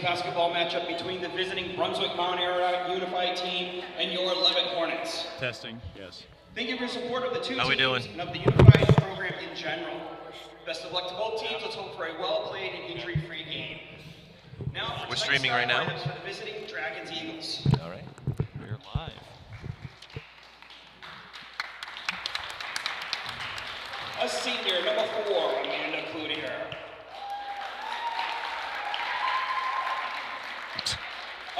basketball matchup between the visiting Brunswick Mount Airy Unified team and your Leavitt Hornets. Testing, yes. Thank you for your support of the two teams doing? and of the Unified program in general. Best of luck to both teams. Let's hope for a well-played and injury-free game. Now for We're streaming right now? for the visiting Dragons Eagles. All right. We're live. A senior, number 4, Amanda Cloutier.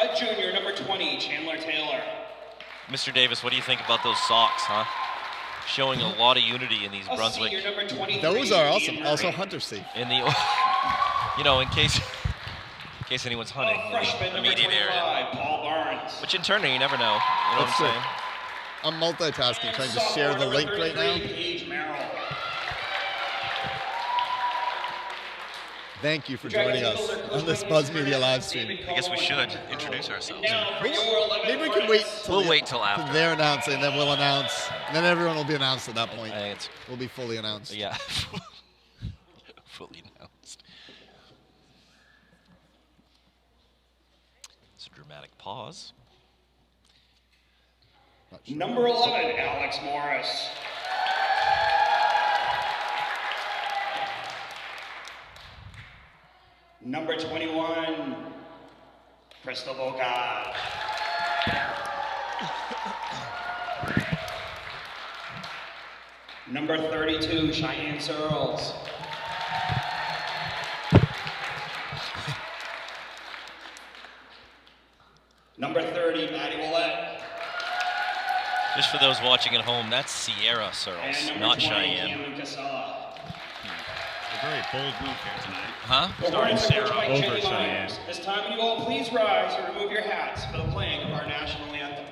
A junior, number 20, Chandler Taylor. Mr. Davis, what do you think about those socks, huh? Showing a lot of unity in these A Brunswick. senior, number 23, Those are awesome. Ian Also Murray. hunter safe. In the, you know, in case anyone's hunting A in freshman, the number immediate 25, area. Paul Barnes. Which in turn, you never know. You know That's what true. I'm saying? I'm multitasking, trying to share the link right now. Paige Merrill. Thank you for joining us on this Buzz Media live stream. I guess we should introduce ourselves. Now for your Maybe we can wait till We'll wait till after. they're announcing, then we'll announce. And then everyone will be announced at that point. I think it's, We'll be fully announced. yeah, fully announced. It's a dramatic pause. Not sure. Number 11, Alex Morris. Number 21, Crystal Bogard. Number 32, Cheyenne Searles. Number 30, Maddie Willett. Just for those watching at home, that's Sierra And Searles, number not 20, Cheyenne. Cameron Casella. A very bold move here tonight. Huh? Starting Sarah Coached by over Jenny Cheyenne. Myers. This time, will you all please rise and remove your hats for the playing of our national anthem.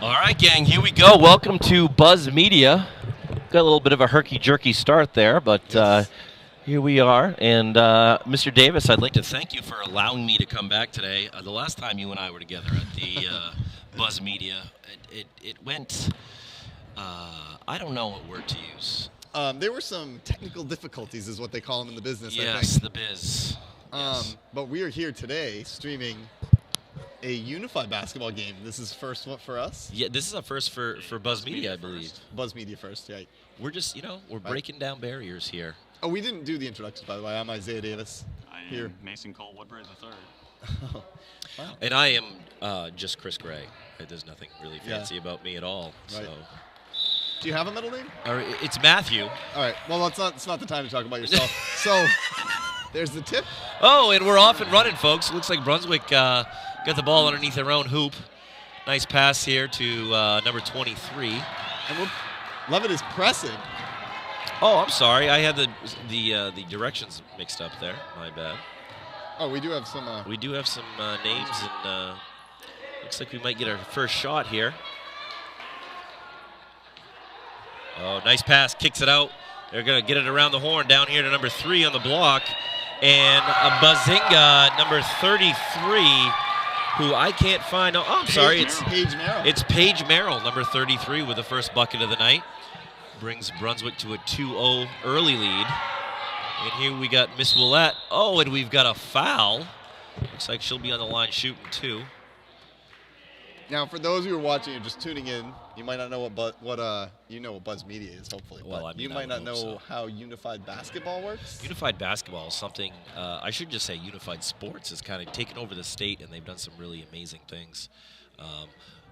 All right, gang, here we go. Welcome to Buzz Media. Got a little bit of a herky-jerky start there, but here we are. And Mr. Davis, I'd like to thank you for allowing me to come back today. The last time you and I were together at the Buzz Media, it went, I don't know what word to use. There were some technical difficulties, is what they call them in the business, I Yes, think. the biz. Yes. But we are here today streaming a unified basketball game. This is first one for us. Yeah, this is a first for Buzz Media, I believe. Buzz Media first, right. We're just, we're breaking down barriers here. Oh, we didn't do the introductions, by the way. I'm Isaiah Davis. I am Here. Mason Cole Woodbury III. Oh, wow. And I am just Chris Gray. There's nothing really fancy about me at all. Right. So, Do you have a middle name? or it's Matthew. All right. Well, it's not the time to talk about yourself. So there's the tip. Oh, and we're off and running, folks. Looks like Brunswick got the ball underneath their own hoop. Nice pass here to number 23. And Leavitt is pressing. Oh, I'm sorry. I had the directions mixed up there. My bad. Oh, we do have some. We do have some names, and looks like we might get our first shot here. Oh, nice pass. Kicks it out. They're going to get it around the horn down here to number 3 on the block. And a Bazinga, number 33, who I can't find. Oh, I'm sorry. It's Paige Merrill. It's Paige Merrill, number 33, with the first bucket of the night. Brings Brunswick to a 2-0 early lead. And here we got Miss Willette. Oh, and we've got a foul. Looks like she'll be on the line shooting too. Now, for those who are watching or just tuning in, you might not know what Buzz Media is, hopefully. Well, but I mean, you I might would not hope know so. how unified basketball works. Unified basketball is something, I should just say unified sports has kind of taken over the state, and they've done some really amazing things.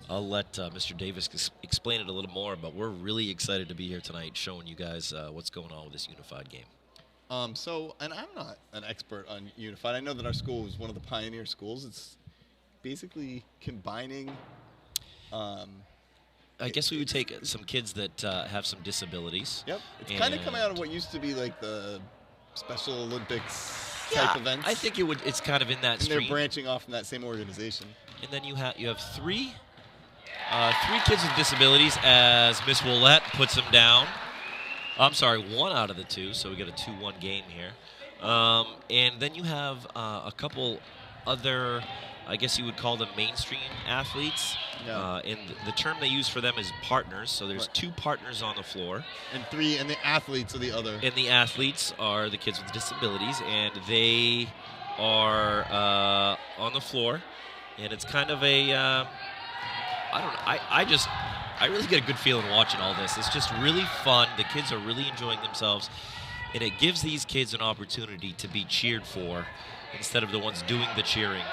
I'll let Mr. Davis explain it a little more, but we're really excited to be here tonight showing you guys what's going on with this unified game. And I'm not an expert on unified. I know that our school is one of the pioneer schools. It's basically combining. I guess we would take some kids that have some disabilities. Yep. It's kind of coming out of what used to be like the Special Olympics type events. I think it's kind of in that and stream. they're branching off from that same organization. And then you have three kids with disabilities as Miss Willette puts them down. I'm sorry, one out of the two, so we got a 2-1 game here. And then you have a couple other, I guess you would call them mainstream athletes. Yeah. And the term they use for them is partners. So there's two partners on the floor. And the athletes are the other. And the athletes are the kids with disabilities, and they are on the floor. And it's kind of a, I don't know, I really get a good feeling watching all this. It's just really fun. The kids are really enjoying themselves. And it gives these kids an opportunity to be cheered for instead of the ones doing the cheering.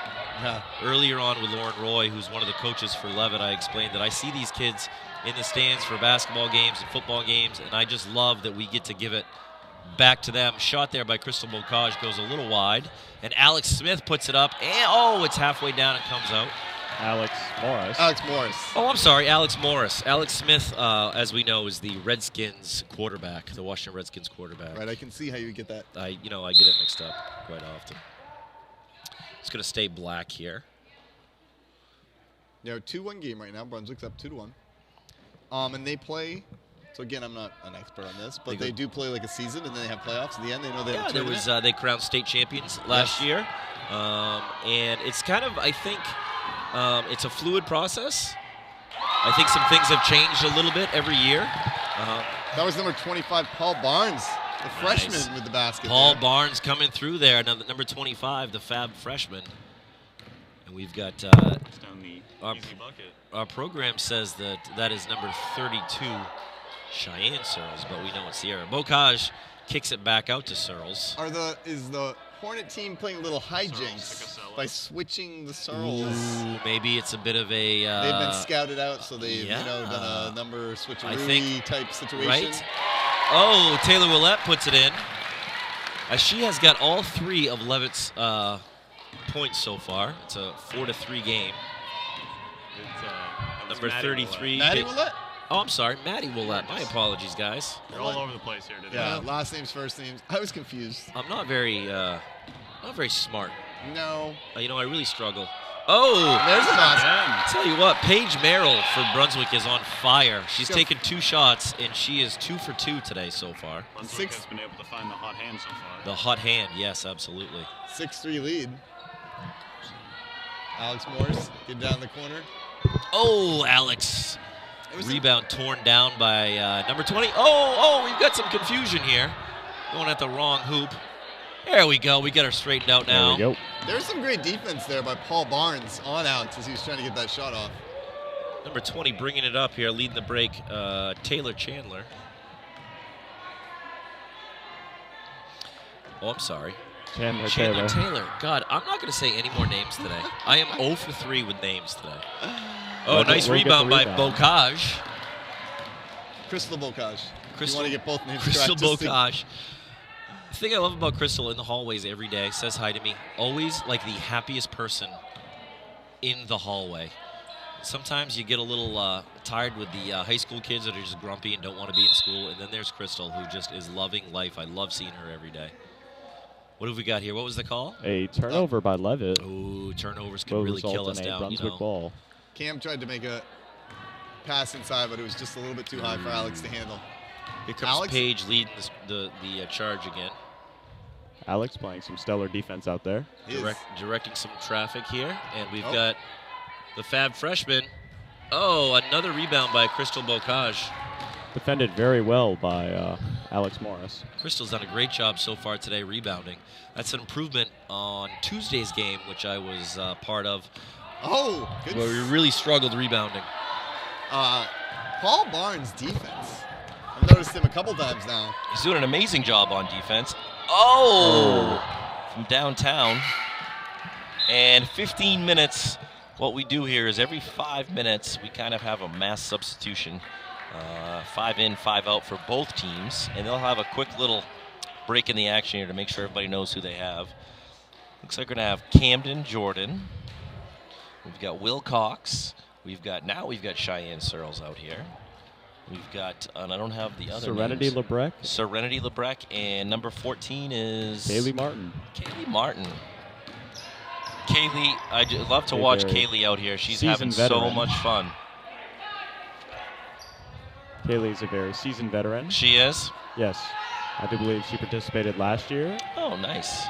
Yeah. Earlier on with Lauren Roy, who's one of the coaches for Leavitt, I explained that I see these kids in the stands for basketball games and football games, and I just love that we get to give it back to them. Shot there by Crystal Bocage goes a little wide, and Alex Smith puts it up, and it's halfway down and comes out. Alex Morris. Oh, I'm sorry, Alex Morris. Alex Smith, as we know, is the Redskins quarterback, the Washington Redskins quarterback. Right, I can see how you get that. I get it mixed up quite often. It's going to stay black here. 2-1 game right now. Brunswick's up 2-1. And they play. So again, I'm not an expert on this, but they do play like a season, and then they have playoffs at the end. They know they have a tournament. They crowned state champions last year, and it's kind of, I think, it's a fluid process. I think some things have changed a little bit every year. That was number 25, Paul Barnes, the freshman with the basket. Paul Barnes coming through there, number 25, the fab freshman. And we've got our program says that is number 32, Cheyenne Searles, but we know it's Sierra. Bocage kicks it back out to Searles. Is the Hornet team playing a little hijinks by switching the Searles? Ooh, maybe it's a bit of a... they've been scouted out, so they've done a number switcheroo type situation. Right? Oh, Taylor Willette puts it in. She has got all three of Leavitt's points so far. It's a 4-3 game. Number 33. Maddie Willette? Oh, I'm sorry, Maddie Willette. My apologies, guys. They're all over the place here today. Yeah, last names, first names. I was confused. I'm not very smart. No. I really struggle. Oh, There's a basket. tell you what, Paige Merrill for Brunswick is on fire. She's taken 2 shots, and she is 2 for 2 today so far. Brunswick has been able to find the hot hand so far. The hot hand, yes, absolutely. 6-3 lead. Alex Morris, get down the corner. Oh, Alex. Rebound torn down by number 20. Oh, we've got some confusion here. Going at the wrong hoop. There we go. We got her straightened out now. There we go. There's some great defense there by Paul Barnes on Alex as he was trying to get that shot off. Number 20 bringing it up here, leading the break, Taylor Chandler. Oh, I'm sorry. Chandler Taylor. God, I'm not going to say any more names today. I am 0 for 3 with names today. Oh, nice rebound by Bocage. Crystal Bocage. You want to get both names Crystal correct. Bocage. The thing I love about Crystal in the hallways every day, says hi to me, always like the happiest person in the hallway. Sometimes you get a little tired with the high school kids that are just grumpy and don't want to be in school, and then there's Crystal, who just is loving life. I love seeing her every day. What have we got here? What was the call? A turnover by Leavitt. Ooh, turnovers can really kill us down. Brunswick ball. Cam tried to make a pass inside, but it was just a little bit too high for Alex to handle. Here comes Paige leading the charge again. Alex playing some stellar defense out there. Directing some traffic here, and we've got the Fab freshman. Oh, another rebound by Crystal Bocage. Defended very well by Alex Morris. Crystal's done a great job so far today rebounding. That's an improvement on Tuesday's game, which I was part of. Oh, good. Where we really struggled rebounding. Paul Barnes' defense. I've noticed him a couple times now. He's doing an amazing job on defense. Oh! From downtown. And 15 minutes. What we do here is every 5 minutes, we kind of have a mass substitution. 5 in, 5 out for both teams. And they'll have a quick little break in the action here to make sure everybody knows who they have. Looks like we're going to have Camden Jordan. We've got Will Cox. We've got Cheyenne Searles out here. We've got, and I don't have the other Serenity names. Lebrecq. Serenity Lebrecq, and number 14 is Kaylee Martin. Kaylee Martin. Kaylee, I love to watch Kaylee out here. She's having so much fun. Kaylee's a very seasoned veteran. She is? Yes. I do believe she participated last year. Oh, nice.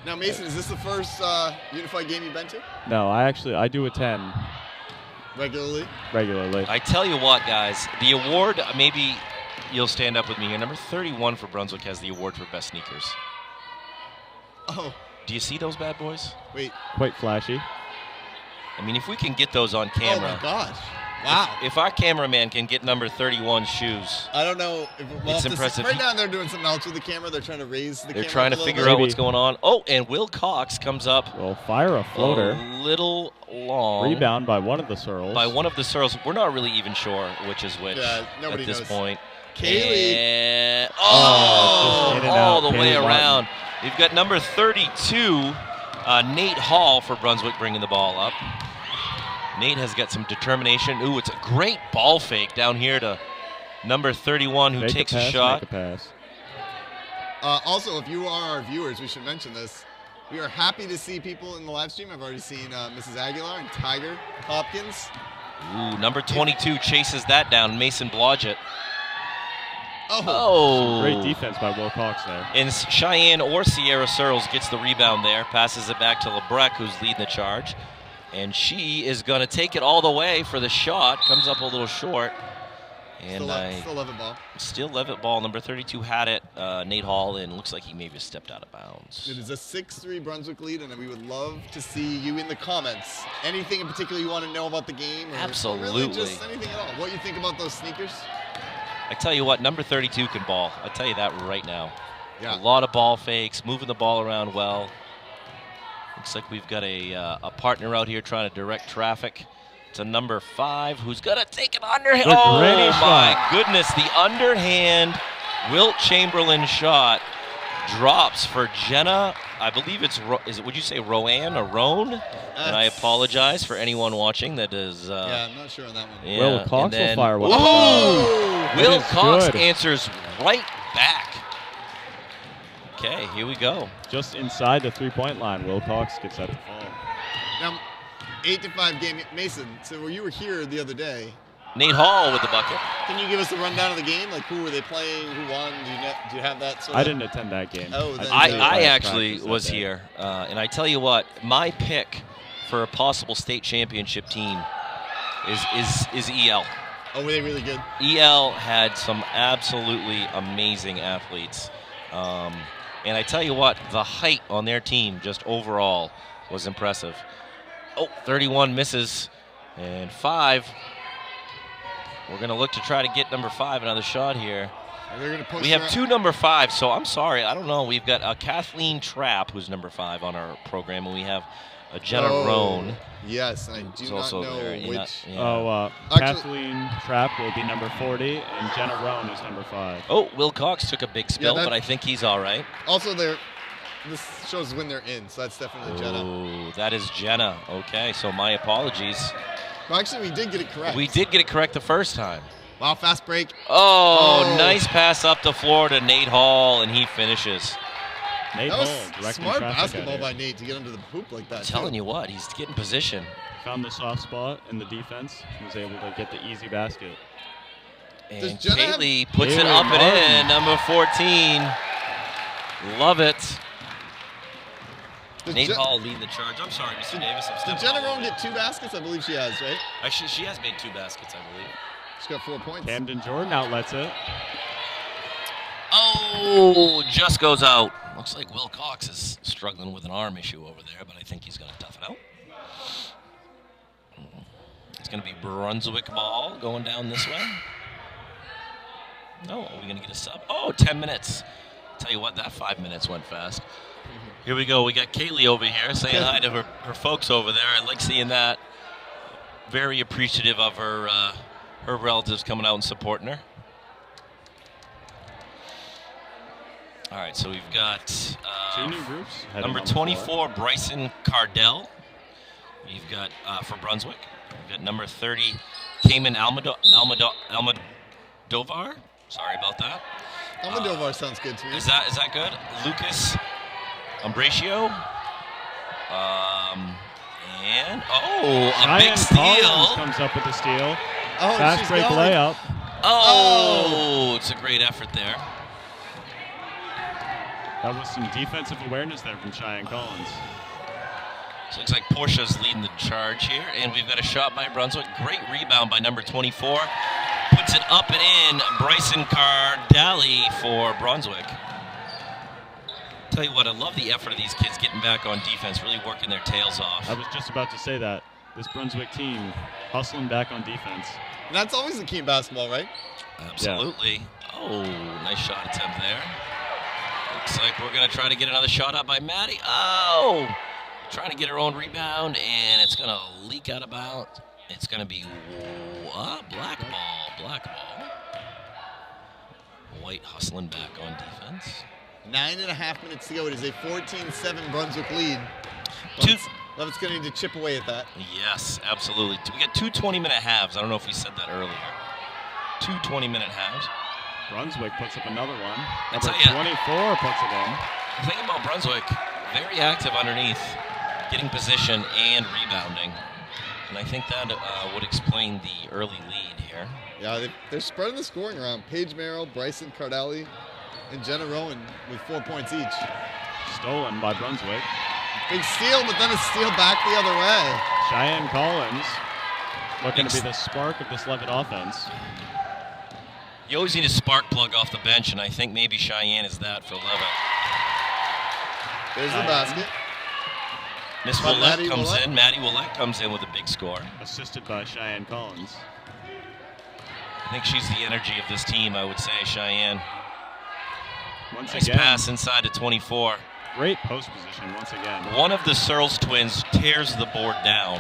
Now, Mason, is this the first unified game you've been to? No, I do attend. Regularly? Regularly. I tell you what, guys, the award, maybe you'll stand up with me here. Number 31 for Brunswick has the award for best sneakers. Oh. Do you see those bad boys? Wait. Quite flashy. I mean, if we can get those on camera. Oh, my gosh. Wow. If our cameraman can get number 31 shoes. I don't know. It's impressive. Right now they're doing something else with the camera. They're trying to raise the camera. They're trying to figure out what's going on. Oh, and Will Cox comes up. Well, fire a floater. A little long. Rebound by one of the Searles. By one of the Searles. We're not really even sure which is which at this point. Kaylee. And just all the way Kaylee around. Martin. We've got number 32, Nate Hall for Brunswick bringing the ball up. Nate has got some determination. Ooh, it's a great ball fake down here to number 31 who takes a shot. Make a pass. Also, if you are our viewers, we should mention this. We are happy to see people in the live stream. I've already seen Mrs. Aguilar and Tiger Hopkins. Ooh, number 22 chases that down, Mason Blodgett. Oh. Great defense by Will Cox there. And Cheyenne or Sierra Searles gets the rebound there, passes it back to Lebrecq, who's leading the charge. And she is going to take it all the way for the shot. Comes up a little short. And still Leavitt ball. Still Leavitt ball. Number 32 had it. Nate Hall, and looks like he maybe stepped out of bounds. It is a 6-3 Brunswick lead, and we would love to see you in the comments. Anything in particular you want to know about the game? Or Absolutely. Really just anything at all. What you think about those sneakers? I tell you what, number 32 can ball. I tell you that right now. Yeah. A lot of ball fakes, moving the ball around well. Looks like we've got a partner out here trying to direct traffic to number 5, who's going to take an underhand. Oh, my goodness. The underhand Wilt Chamberlain shot drops for Jenna. I believe would you say Rowan or Roan? And I apologize for anyone watching that is. Yeah, I'm not sure on that one. Yeah, Will Cox will fire one. Oh! Will Cox good. Answers right back. Okay, here we go. Just inside the three-point line, Will Cox gets that to fall. Now, 8-5 game. Mason, so you were here the other day. Nate Hall with the bucket. Can you give us a rundown of the game? Like, who were they playing? Who won? Do you have that sort of? I didn't attend that game. Oh, then I actually was here. And I tell you what, my pick for a possible state championship team is EL. Oh, were they really good? EL had some absolutely amazing athletes. And I tell you what, the height on their team just overall was impressive. Oh, 31 misses. And 5. We're going to look to try to get number 5 another shot here. We have 2 number 5s, so I'm sorry. I don't know. We've got Kathleen Trapp, who's number 5 on our program, and we have Jenna Roan. Yes, and I do not know which. Kathleen Trapp will be number 40, and Jenna Roan is number 5. Oh, Will Cox took a big spill, but I think he's all right. Also, this shows when they're in, so that's definitely Jenna. Oh, that is Jenna. Okay, so my apologies. Well, actually, we did get it correct. We did get it correct the first time. Wow, fast break. Oh, nice pass up the floor to Nate Hall, and he finishes. Nate That Hall, was smart basketball by Nate to get under the hoop like that. I'm telling you what, he's getting position. Found the soft spot in the defense and was able to get the easy basket. And Kaylee puts it up and in, number 14. Love it. Nate Hall lead the charge. I'm sorry, Mr. Davis. Did Jenna Roan get 2 baskets? I believe she has, right? She has made 2 baskets, I believe. She's got 4 points. Camden Jordan outlets it. Oh, just goes out. Looks like Will Cox is struggling with an arm issue over there, but I think he's going to tough it out. It's going to be Brunswick ball going down this way. No, are we going to get a sub? Oh, 10 minutes. Tell you what, that 5 minutes went fast. Here we go. We got Kaylee over here saying hi to her folks over there. I like seeing that. Very appreciative of her relatives coming out and supporting her. All right, so we've got 2 new groups. Number 24, Bryson Cardell. We've got for Brunswick. We've got number 30, Cayman Almodovar. Sorry about that. Almodovar sounds good to me. Is that good? Lucas Umbracio. And a big steal. Collins comes up with the steal. Oh, fast break layup. Oh, it's a great effort there. That was some defensive awareness there from Cheyenne Collins. So it looks like Portia's leading the charge here, and we've got a shot by Brunswick. Great rebound by number 24. Puts it up and in. Bryson Cardali for Brunswick. Tell you what, I love the effort of these kids getting back on defense, really working their tails off. I was just about to say that. This Brunswick team hustling back on defense. And that's always the key in basketball, right? Absolutely. Yeah. Oh, nice shot attempt there. Looks like we're going to try to get another shot up by Maddie. Oh! Trying to get her own rebound, and it's going to leak out of bounds. It's going to be black ball. White hustling back on defense. 9.5 minutes to go. It is a 14-7 Brunswick lead. Leavitt's going to need to chip away at that. Yes, absolutely. We got 2 20-minute halves. I don't know if we said that earlier. 2 20-minute halves. Brunswick puts up another one. That's Number 24 puts it in. The thing about Brunswick, very active underneath, getting position and rebounding. And I think that would explain the early lead here. Yeah, they're spreading the scoring around. Paige Merrill, Bryson Cardali, and Jenna Rowan with 4 points each. Stolen by Brunswick. Big steal, but then a steal back the other way. Cheyenne Collins looking to be the spark of this Leavitt offense. You always need a spark plug off the bench, and I think maybe Cheyenne is that for Leavitt. There's the basket. Miss Willette comes in. Maddie Willette comes in with a big score. Assisted by Cheyenne Collins. I think she's the energy of this team, I would say, Cheyenne. Nice again, pass inside to 24. Great post position once again. One of the Searles twins tears the board down,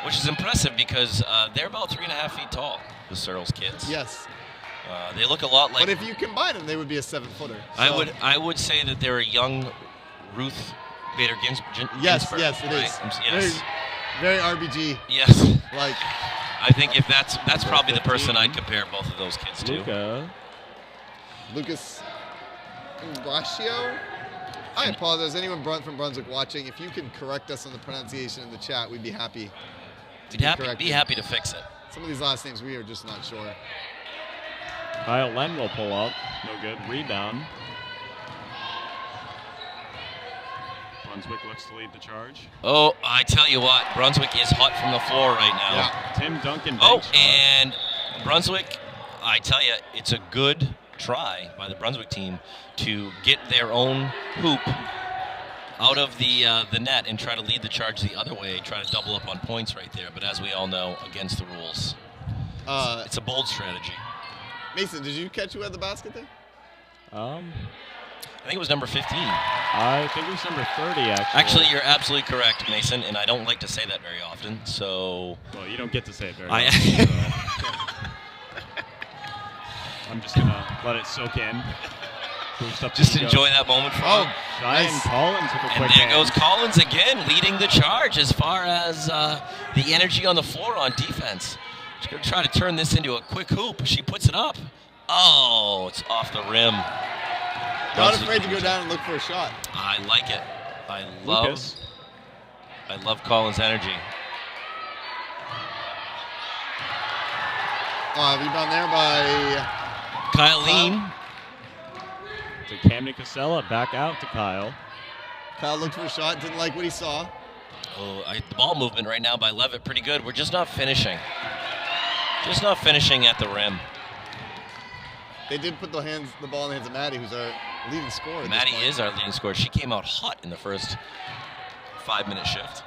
which is impressive because they're about 3.5 feet tall, the Searles kids. Yes. They look a lot like... But if you combine them, they would be a 7-footer. So. I would say that they're a young Ruth Bader Ginsburg. Yes, it right? is. Yes. Very RBG. Yes. Like, I think if that's probably the person I'd compare both of those kids to. Lucas Umbracio. I apologize. Anyone from Brunswick watching, if you can correct us on the pronunciation in the chat, we'd be happy. Be happy to fix it. Some of these last names we are just not sure. Kyle Len will pull up. No good. Rebound. Brunswick looks to lead the charge. Oh, I tell you what, Brunswick is hot from the floor right now. Yeah. Tim Duncan. And Brunswick, I tell you, it's a good try by the Brunswick team to get their own hoop out of the net and try to lead the charge the other way, try to double up on points right there. But as we all know, against the rules, it's a bold strategy. Mason, did you catch who had the basket there? I think it was number 15. I think it was number 30, actually. Actually, you're absolutely correct, Mason, and I don't like to say that very often, so... Well, you don't get to say it very often, so. I'm just going to let it soak in. Just enjoy that moment for him. Cheyenne Collins with a quick And there goes Collins again, leading the charge as far as the energy on the floor on defense. She's going to try to turn this into a quick hoop. She puts it up. Oh, it's off the rim. Not afraid to go down and look for a shot. I like it. I love Collins' energy. Rebound there by Kyle Lean. To Camden Casella, back out to Kyle. Kyle looked for a shot, didn't like what he saw. Oh, the ball movement right now by Leavitt, pretty good. We're just not finishing. Just not finishing at the rim. They did put the ball in the hands of Maddie, who's our leading scorer. Maddie is our leading scorer. She came out hot in the first 5-minute shift.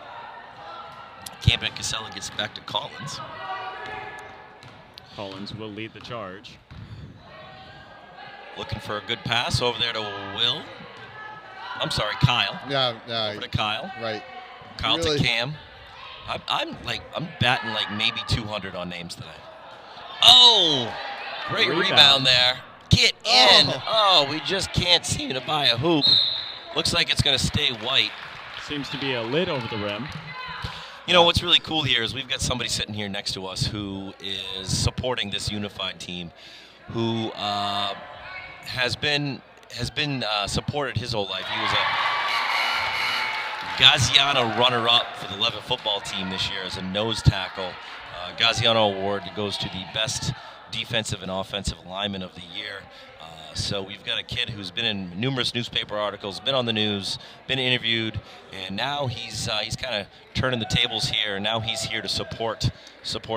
Camden Casella gets back to Collins. Collins will lead the charge. Looking for a good pass over there to Will. I'm sorry, Kyle. Yeah, Over to Kyle. right. Kyle Really- to Cam. I'm batting like maybe 200 on names tonight. Oh, great rebound there. Get in. Oh, we just can't seem to buy a hoop. Looks like it's going to stay white. Seems to be a lid over the rim. You know what's really cool here is we've got somebody sitting here next to us who is supporting this unified team, who has been supported his whole life. He was a Gaziano runner-up for the Leavitt football team this year as a nose tackle. Gaziano Award goes to the best defensive and offensive lineman of the year. So we've got a kid who's been in numerous newspaper articles, been on the news, been interviewed, and now he's kind of turning the tables here. And now he's here to support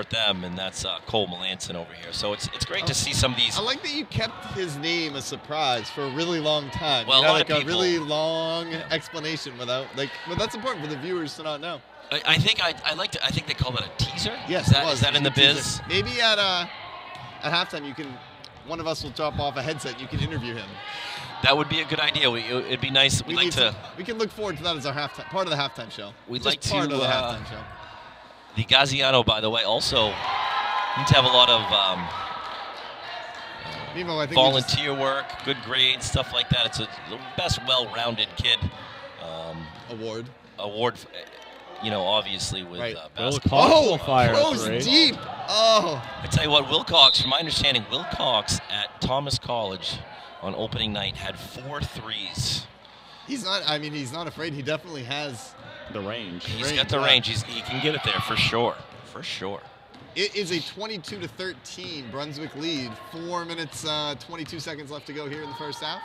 them, and that's Cole Melanson over here. So it's great to see some of these. I like that you kept his name a surprise for a really long time. Well, you a had lot of a people- really long explanation without but that's important for the viewers to not know. I think I think they call that a teaser. Yes, is that in the biz? Teaser. Maybe at halftime one of us will drop off a headset and you can interview him. That would be a good idea. It'd be nice. We can look forward to that as our part of the halftime show. We'd Just like to part of the halftime show. The Gaziano, by the way, also needs to have a lot of Nemo, I think volunteer work, good grades, stuff like that. It's the best well-rounded kid award, obviously with right. basketball. Will fire throws three. deep. Oh, I tell you what, Wilcox, from my understanding, Wilcox at Thomas College on opening night had 4 threes. he's not afraid. He definitely has. The range. He's got the range. He can get it there for sure. For sure. It is a 22-13 Brunswick lead. 4 minutes, 22 seconds left to go here in the first half.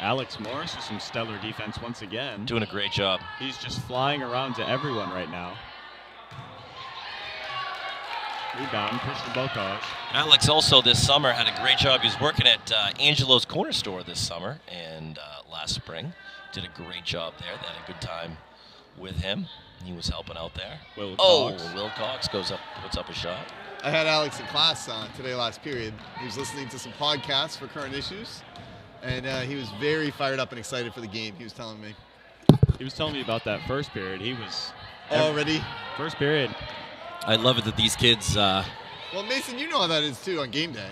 Alex Morris with some stellar defense once again. Doing a great job. He's just flying around to everyone right now. Rebound, Christian Bokaj. Alex also this summer had a great job. He was working at Angelo's Corner Store this summer and last spring. Did a great job there. They had a good time with him. He was helping out there. Wilcox puts up a shot. I had Alex in class today last period. He was listening to some podcasts for current issues, and he was very fired up and excited for the game. He was telling me. He was telling me about that first period. He was already first period. I love it that these kids. Well, Mason, you know how that is too on game day.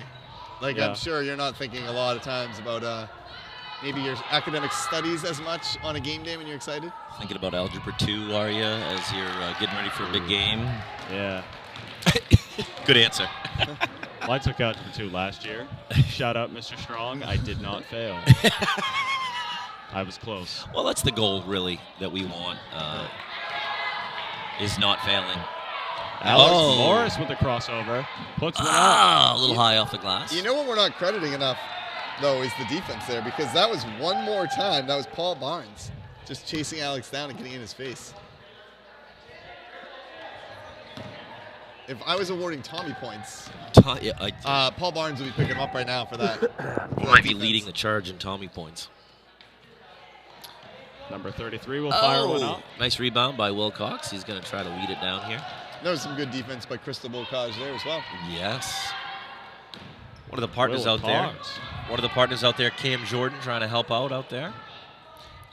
Yeah. I'm sure you're not thinking a lot of times about maybe your academic studies as much on a game day when you're excited. Thinking about Algebra 2, are you, as you're getting ready for a big game? Yeah. Good answer. Well, I took Algebra 2 last year. Shout out, Mr. Strong. I did not fail. I was close. Well, that's the goal, really, that we want, is not failing. Alex Morris with the crossover. Puts one up. A little high off the glass. You know what we're not crediting enough, though, is the defense there, because that was one more time. That was Paul Barnes just chasing Alex down and getting in his face. If I was awarding Tommy points, Paul Barnes would be picking him up right now for that. He might be leading the charge in Tommy points. Number 33 will fire one up. Nice rebound by Wilcox. He's going to try to lead it down here. There was some good defense by Crystal Bocage there as well. Yes. One of the partners out there, Cam Jordan, trying to help out there.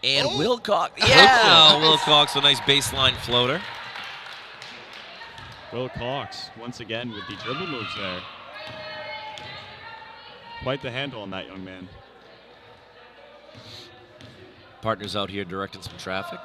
And Wilcox. Yeah, Wilcox, a nice baseline floater. Wilcox, once again, with the dribble moves there. Quite the handle on that young man. Partners out here directing some traffic.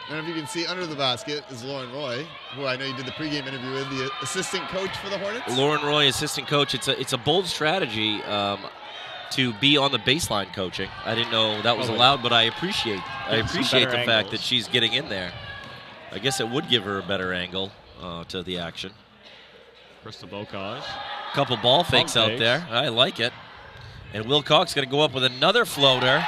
I don't know if you can see under the basket is Lauren Roy, who I know you did the pregame interview with, the assistant coach for the Hornets. Lauren Roy, assistant coach. It's a bold strategy to be on the baseline coaching. I didn't know that was allowed, but I appreciate the fact that she's getting in there. I guess it would give her a better angle to the action. Crystal Bocage. Couple ball fakes out there. I like it. And Will Cox going to go up with another floater.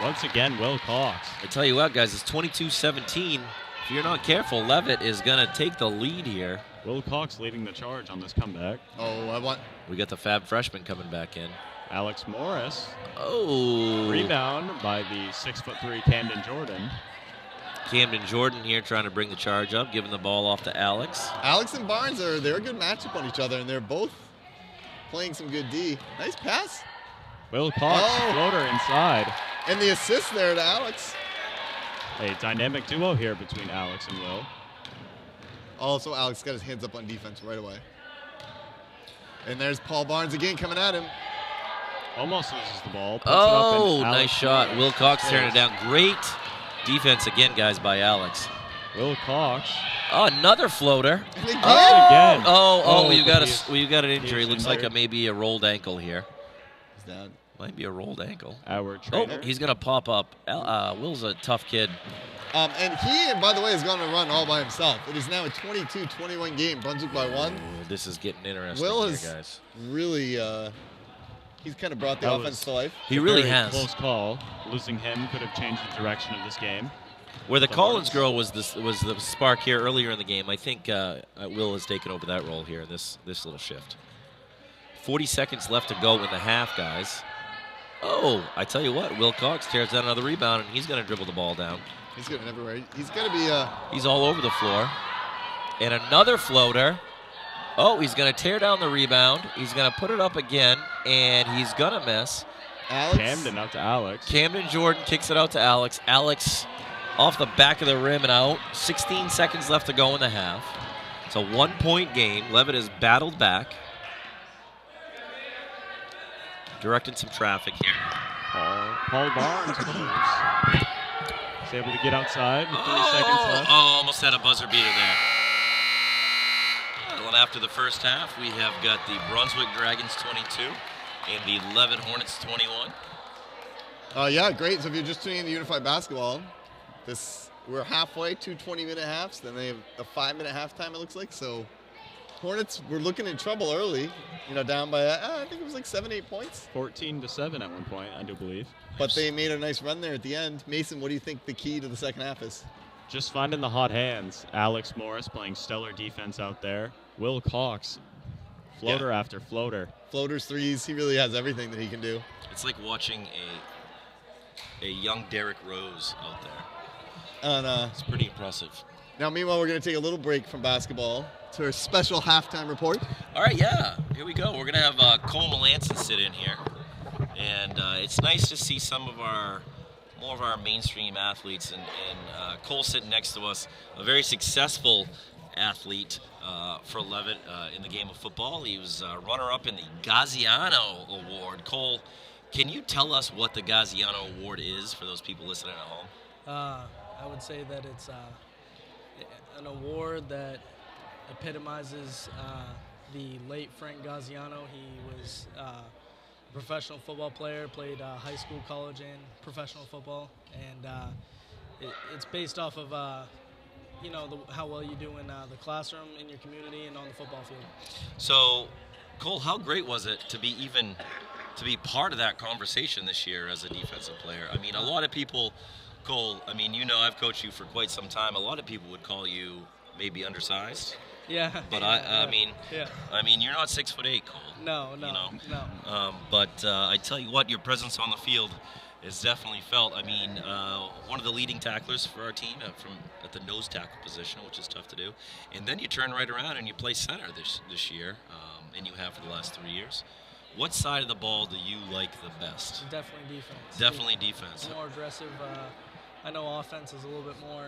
Once again, Will Cox. I tell you what, guys, it's 22-17. If you're not careful, Leavitt is going to take the lead here. Will Cox leading the charge on this comeback. Oh, We got the Fab freshman coming back in. Alex Morris. Oh. Rebound by the 6'3" Camden Jordan. Camden Jordan here trying to bring the charge up, giving the ball off to Alex. Alex and Barnes they're a good matchup on each other, and they're both playing some good D. Nice pass. Will Cox, floater inside. And the assist there to Alex. A dynamic duo here between Alex and Will. Also, Alex got his hands up on defense right away. And there's Paul Barnes again coming at him. Almost loses the ball. Oh, nice shot. Will Cox tearing it down. Great defense again, guys, by Alex. Will Cox. Oh, another floater. And again. Again. You got an injury. Looks like maybe a rolled ankle here. He's down. Might be a rolled ankle. Our trainer. Oh, he's going to pop up. Will's a tough kid. And he, by the way, is going to run all by himself. It is now a 22-21 game. Brunswick by 1. Ooh, this is getting interesting Will here, has guys. really, he's kind of brought the offense to life. He really Very has. Close call. Losing him could have changed the direction of this game. Where the Collins girl was the spark here earlier in the game. I think Will has taken over that role here in this little shift. 40 seconds left to go in the half, guys. Oh, I tell you what, Will Cox tears down another rebound, and he's going to dribble the ball down. He's getting everywhere. He's going to be... He's all over the floor. And another floater. Oh, he's going to tear down the rebound. He's going to put it up again, and he's going to miss. Camden out to Alex. Camden Jordan kicks it out to Alex. Alex off the back of the rim and out. 16 seconds left to go in the half. It's a 1-point game. Leavitt has battled back. Directing some traffic here. Paul Barnes moves. He's able to get outside with 3 seconds left. Almost had a buzzer beater there. Well, and after the first half, we have got the Brunswick Dragons 22 and the Leavitt Hornets 21. Yeah, great. So if you're just tuning in to Unified Basketball, we're halfway, 2 20-minute halves. Then they have a 5-minute halftime, it looks like. So Hornets were looking in trouble early, down by, I think it was like 7-8 points. 14-7 at one point, I do believe. But they made a nice run there at the end. Mason, what do you think the key to the second half is? Just finding the hot hands. Alex Morris playing stellar defense out there. Will Cox, floater after floater. Floaters, threes, he really has everything that he can do. It's like watching a young Derrick Rose out there. And, it's pretty impressive. Now, meanwhile, we're going to take a little break from basketball to our special halftime report. All right, yeah, here we go. We're going to have Cole Melanson sit in here. And it's nice to see more of our mainstream athletes. And Cole sitting next to us, a very successful athlete for Leavitt in the game of football. He was runner-up in the Gaziano Award. Cole, can you tell us what the Gaziano Award is for those people listening at home? I would say that it's an award that epitomizes the late Frank Gaziano. He was a professional football player, played high school, college, and professional football. And it's based off of, how well you do in the classroom, in your community, and on the football field. So, Cole, how great was it to be part of that conversation this year as a defensive player? I mean, a lot of people, Cole, I've coached you for quite some time. A lot of people would call you maybe undersized. Yeah. But you're not 6'8", Cole. No. But I tell you what, your presence on the field is definitely felt. One of the leading tacklers for our team at the nose tackle position, which is tough to do. And then you turn right around and you play center this year, and you have for the last 3 years. What side of the ball do you like the best? Definitely defense. Definitely defense. More aggressive. I know offense is a little bit more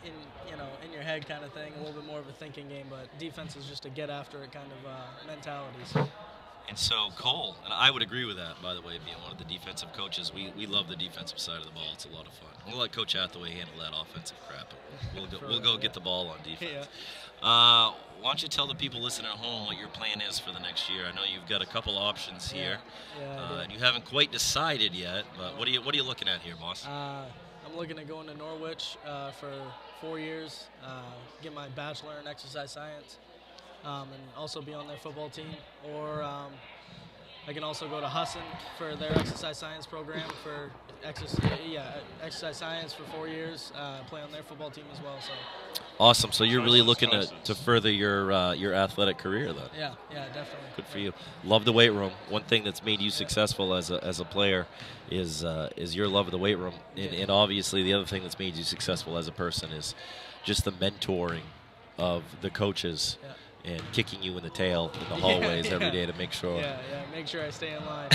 in your head kind of thing, a little bit more of a thinking game, but defense is just a get after it kind of mentality. So. And so Cole, and I would agree with that, by the way, being one of the defensive coaches, we love the defensive side of the ball. It's a lot of fun. We'll let Coach Hathaway handle that offensive crap. We'll go get the ball on defense. Yeah. Why don't you tell the people listening at home what your plan is for the next year? I know you've got a couple options here, and you haven't quite decided yet. But what are you looking at here, boss? I'm looking at going to Norwich for 4 years, get my bachelor in exercise science, and also be on their football team. Or I can also go to Husson for their exercise science program for exercise science for 4 years, play on their football team as well. So. Awesome. So you're really Choices, looking choices. to further your athletic career then. Yeah, definitely. Good for you. Love the weight room. One thing that's made you successful as a player is your love of the weight room, and obviously the other thing that's made you successful as a person is just the mentoring of the coaches and kicking you in the tail in the hallways every day to make sure. Yeah, make sure I stay in line.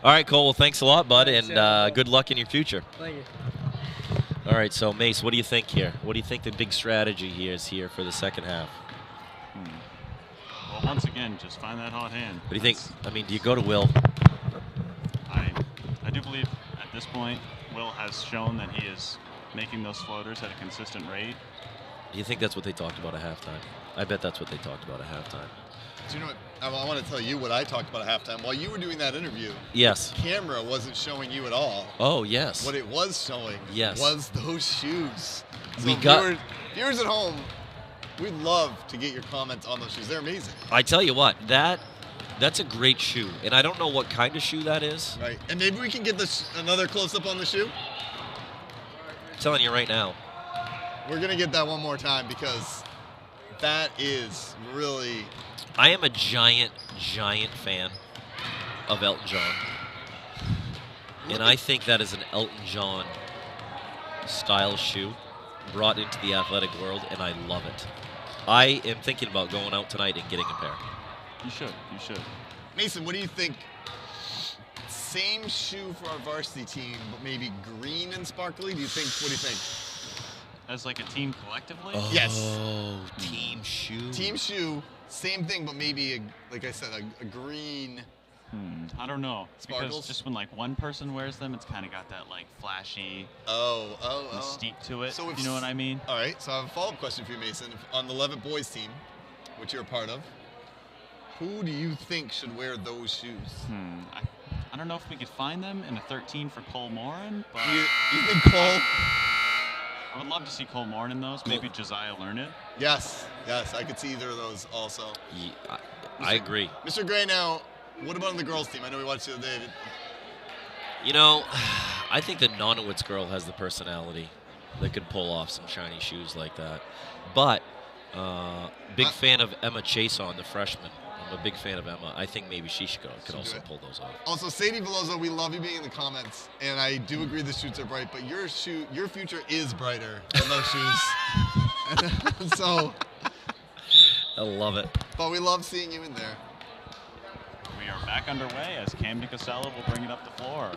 All right, Cole. Well, thanks a lot, bud, Thanks, and good luck in your future. Thank you. All right, so Mace, what do you think here? What do you think the big strategy is here for the second half? Well, once again, just find that hot hand. What do you think? I mean, do you go to Will? I do believe at this point, Will has shown that he is making those floaters at a consistent rate. Do you think that's what they talked about at halftime? I bet that's what they talked about at halftime. Do you know what? I want to tell you what I talked about at halftime. While you were doing that interview, Yes. the camera wasn't showing you at all. Oh, yes. What it was showing Yes. was those shoes. So We got- viewers at home, we'd love to get your comments on those shoes. They're amazing. I tell you what, that's a great shoe, and I don't know what kind of shoe that is. Right. And maybe we can get another close-up on the shoe. I'm telling you right now. We're going to get that one more time because that is really... I am a giant fan of Elton John. And I think that is an Elton John style shoe brought into the athletic world, and I love it. I am thinking about going out tonight and getting a pair. You should. Mason, what do you think? Same shoe for our varsity team, but maybe green and sparkly? What do you think? As like a team collectively? Oh, Yes. team shoe. Team shoe, same thing, but maybe, like I said, a green. I don't know. Sparkles? Because just when like one person wears them, it's kind of got that like flashy Oh. mystique to it. So if you know what I mean? All right, so I have a follow-up question for you, Mason. On the Leavitt boys team, which you're a part of, who do you think should wear those shoes? I don't know if we could find them in a 13 for Cole Morin, but You think Cole? I would love to see Cole Morin in those. Maybe Josiah Learned. Yes, I could see either of those also. Yeah, I agree. Mr. Gray, now, what about on the girls' team? I know we watched the other day. You know, I think the Nonowitz girl has the personality that could pull off some shiny shoes like that. But big fan of Emma Chason, the freshman. I'm a big fan of Emma. I think maybe she could also pull those off. Also, Sadie Veloso, we love you being in the comments, and I do agree the shoes are bright, but your future is brighter than those shoes. So, I love it. but we love seeing you in there. We are back underway as Cam Nicosella will bring it up the floor.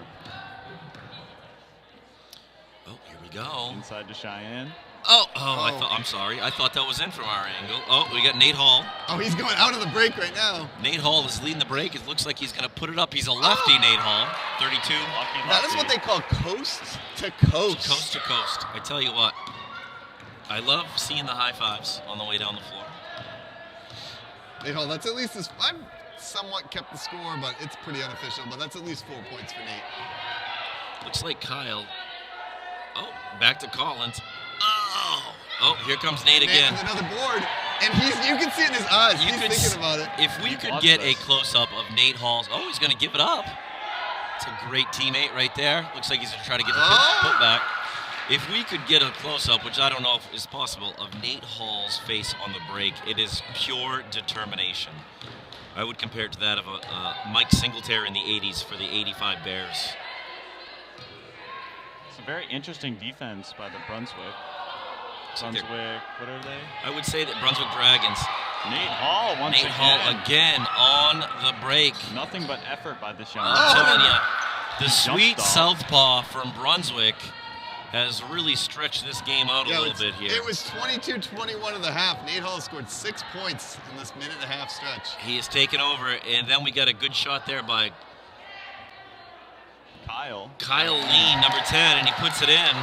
Oh, here we go. Inside to Cheyenne. I'm sorry. I thought that was in from our angle. Oh, we got Nate Hall. Oh, he's going out of the break right now. Nate Hall is leading the break. It looks like he's going to put it up. He's a lefty, Nate Hall. 32. Lucky. That is what they call coast to coast. Coast to coast. I tell you what, I love seeing the high fives on the way down the floor. Nate Hall, that's at least this. I've somewhat kept the score, but it's pretty unofficial. But that's at least 4 points for Nate. Looks like Kyle. Oh, back to Collins. Oh, here comes Nate again. Nate with another board, and you can see it in his eyes. He's thinking about it. If we could get a close-up of Nate Hall's, he's going to give it up. It's a great teammate right there. Looks like he's going to try to get the put back. If we could get a close-up, which I don't know if is possible, of Nate Hall's face on the break, it is pure determination. I would compare it to that of Mike Singletary in the 80s for the 85 Bears. It's a very interesting defense by the Brunswick. Brunswick, what are they? I would say that Brunswick Dragons. Nate Hall once Nate again. Hall again on the break. Nothing but effort by this young I'm man. telling you, the sweet off. southpaw from Brunswick has really stretched this game out a little bit here. It was 22-21 in the half. Nate Hall scored 6 points in this minute and a half stretch. He has taken over, and then we got a good shot there by Kyle Lean, number 10, and he puts it in.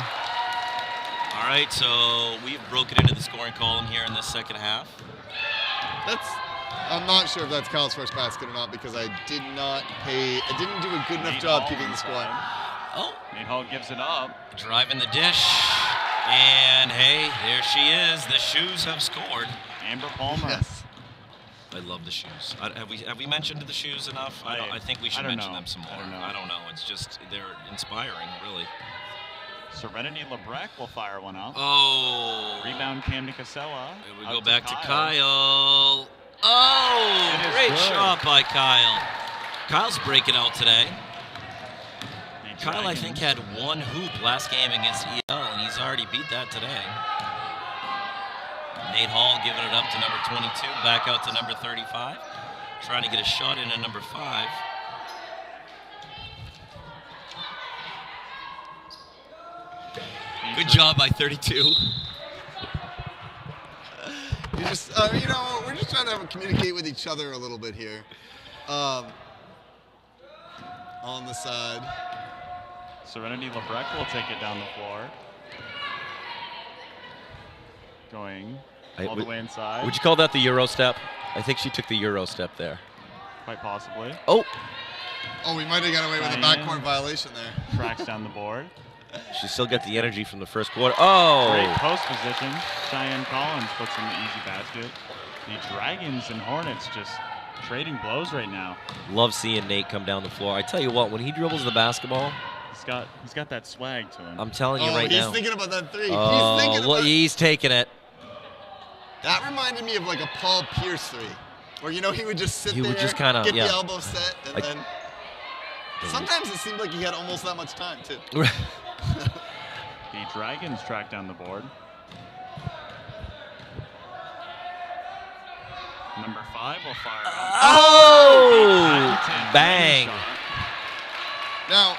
All right, so we've broken into the scoring column here in the second half. I'm not sure if that's Kyle's first basket or not because I didn't do a good enough job keeping the score. Oh, Nate Hall gives it up. Driving the dish, and hey, there she is. The shoes have scored. Amber Palmer. Yes. I love the shoes. Have we mentioned the shoes enough? I think we should mention them some more. I don't know. It's just they're inspiring, really. Serenity Lebrecq will fire one up. Oh. Rebound Cam Nicasella. We go back to Kyle. Oh, great shot by Kyle. Kyle's breaking out today. Kyle, I think, had one hoop last game against EL, and he's already beat that today. Nate Hall giving it up to number 22, back out to number 35. Trying to get a shot in at number 5. Good job by 32. You just, we're just trying to communicate with each other a little bit here. On the side. Serenity Lebrecq will take it down the floor. Going all the way inside. Would you call that the Euro step? I think she took the Euro step there. Quite possibly. Oh, we might have got away with a backcourt violation there. Tracks down the board. she still got the energy from the first quarter. Oh! Great post position. Cheyenne Collins puts in the easy basket. The Dragons and Hornets just trading blows right now. Love seeing Nate come down the floor. I tell you what, when he dribbles the basketball, he's got that swag to him. I'm telling you right now. He's thinking about that 3. He's taking it. That reminded me of like a Paul Pierce 3, where he would just sit there, would just kind of get the elbow set, and then sometimes it seemed like he had almost that much time too. The Dragons track down the board. Number 5 will fire up. Oh! Bang! Now,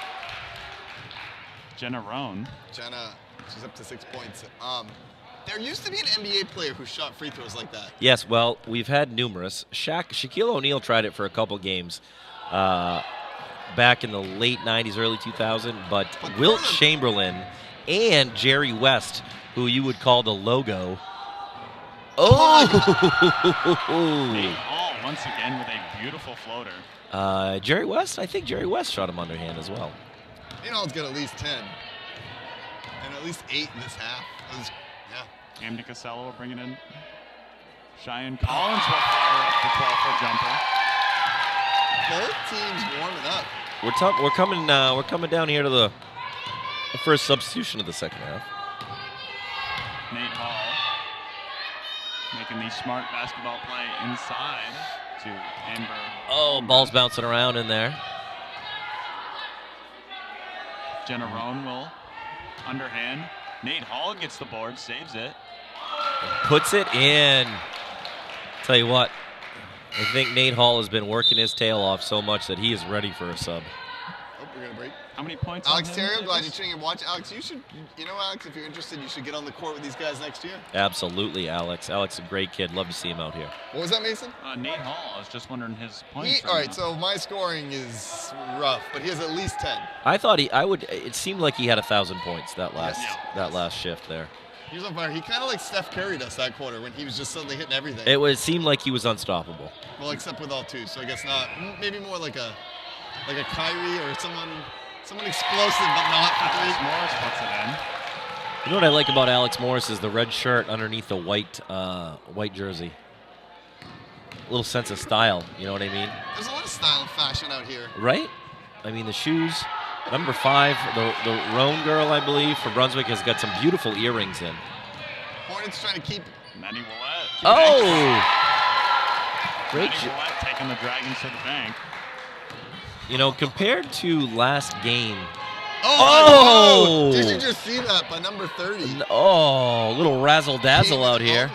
Jenna Roan. She's up to 6 points. There used to be an NBA player who shot free throws like that. Yes, well, we've had numerous. Shaquille O'Neal tried it for a couple games back in the late 90s, early 2000s, but Wilt Chamberlain and Jerry West, who you would call the logo. Oh! Nate Hall once again with a beautiful floater. Jerry West? I think Jerry West shot him underhand as well. Nate Hall's got at least 10. And at least 8 in this half. Cam Nicasella will bring it in. Cheyenne Collins will fire up the 12-foot jumper. Both teams warming up. We're coming down here to the first substitution of the second half. Nate Hall making the smart basketball play inside to Amber. Oh, ball's bouncing around in there. Jenna Roan will underhand. Nate Hall gets the board, saves it. Puts it in. Tell you what, I think Nate Hall has been working his tail off so much that he is ready for a sub. Oh, we're going to break. How many points? Alex Terry, I'm glad you're tuning in. Watch, Alex. You should, Alex, if you're interested, you should get on the court with these guys next year. Absolutely, Alex. Alex is a great kid. Love to see him out here. What was that, Mason? Nate Hall. I was just wondering his points. All right, so my scoring is rough, but he has at least 10. I thought it seemed like he had 1,000 points that last shift there. He was on fire. He kind of like Steph Curry'd us that quarter when he was just suddenly hitting everything. It seemed like he was unstoppable. Well, except with all 2, so I guess not. Maybe more like a Kyrie or someone explosive, but not for 3. Alex Morris puts it in. You know what I like about Alex Morris is the red shirt underneath the white jersey. A little sense of style, you know what I mean? There's a lot of style and fashion out here. Right? I mean, the shoes. Number 5, the Roan girl, I believe, for Brunswick has got some beautiful earrings in. Hornets trying to keep. Manny Willett. Oh! Great. Manny Willett taking the Dragons to the bank. Compared to last game. Oh! Did you just see that by number 30? Oh, little razzle-dazzle out here.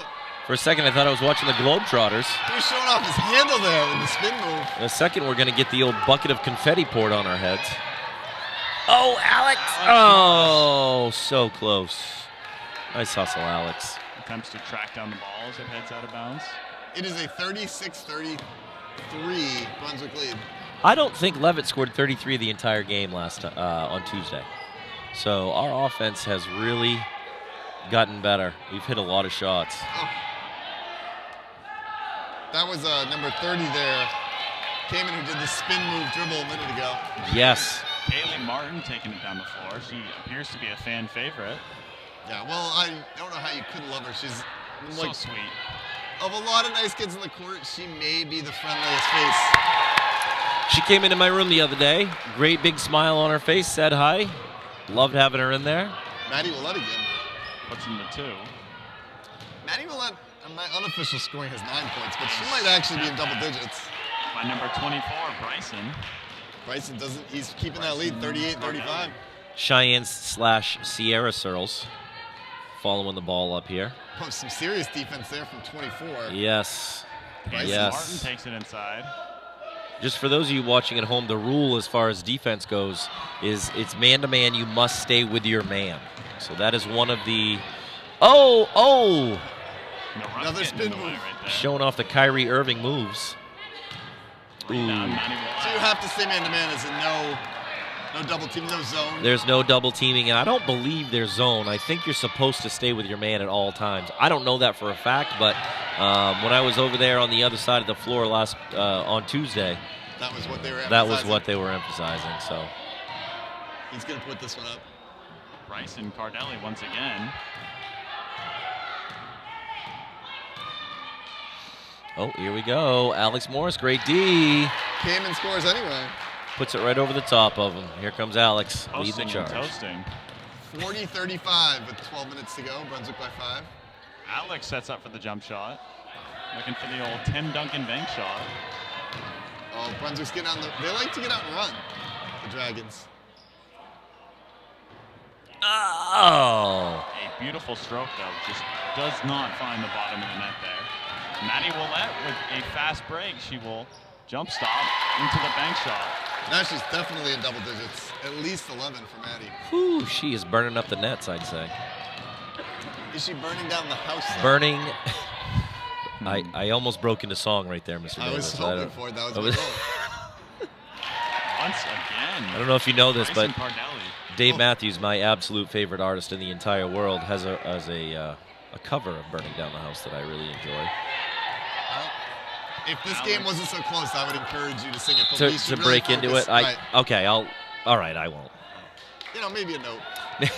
For a second, I thought I was watching the Globetrotters. He was showing off his handle there in the spin move. In a second, we're going to get the old bucket of confetti poured on our heads. Oh, Alex! Oh, so close. Nice hustle, Alex. Attempts to track down the ball as it heads out of bounds. It is a 36-33 Brunswick lead. I don't think Leavitt scored 33 the entire game on Tuesday. So our offense has really gotten better. We've hit a lot of shots. Oh. That was number 30 there. Came in who did the spin move dribble a minute ago. Yes. Kaylee Martin taking it down the floor. She appears to be a fan favorite. Yeah, well, I don't know how you couldn't love her. She's so sweet. of a lot of nice kids in the court, she may be the friendliest face. She came into my room the other day. Great big smile on her face, said hi. Loved having her in there. Maddie Willett again. Puts in the 2. Maddie Willett, my unofficial scoring has 9 points, but she might actually be in double digits. By number 24, Bryson. Bryson doesn't, he's keeping that lead, 38-35. Cheyenne/Sierra Searles following the ball up here. Oh, some serious defense there from 24. Yes. Bryson Yes. Martin takes it inside. Just for those of you watching at home, the rule as far as defense goes is it's man-to-man. You must stay with your man. So that is one of the... Oh! No, Another spin move. Right there. Showing off the Kyrie Irving moves. Rebound, Ooh. Maddie Willett. So you have to stay man-to-man as in no double team, no zone. There's no double teaming. I don't believe there's zone. I think you're supposed to stay with your man at all times. I don't know that for a fact, but when I was over there on the other side of the floor on Tuesday, That was what they were emphasizing. that was what they were emphasizing. So He's going to put this one up. Bryson Cardelli once again. oh, here we go. Alex Morris, great D. Came and scores anyway. Puts it right over the top of him. Here comes Alex, leading the Posting and charge. toasting. 40-35 with 12 minutes to go. Brunswick by 5. Alex sets up for the jump shot. Looking for the old Tim Duncan bank shot. Oh, Brunswick's getting on the... They like to get out and run, the Dragons. Oh. A beautiful stroke, though. Just does not find the bottom of the net there. Maddie Willett with a fast break. She will jump stop into the bank shot. Now she's definitely in double digits. At least 11 for Maddie. Whew, she is burning up the nets, I'd say. Is she burning down the house? Though? Burning. I almost broke into song right there, Mr. I was Davis. hoping for it. That was my goal. Once again. I don't know if you know this, Bryson but Cardelli. Dave Matthews, my absolute favorite artist in the entire world, has a cover of Burning Down the House that I really enjoy. If this game wasn't so close, I would encourage you to sing it. But To, we should to really break into focus. it, Right. okay, all right, I won't. You know, maybe a note.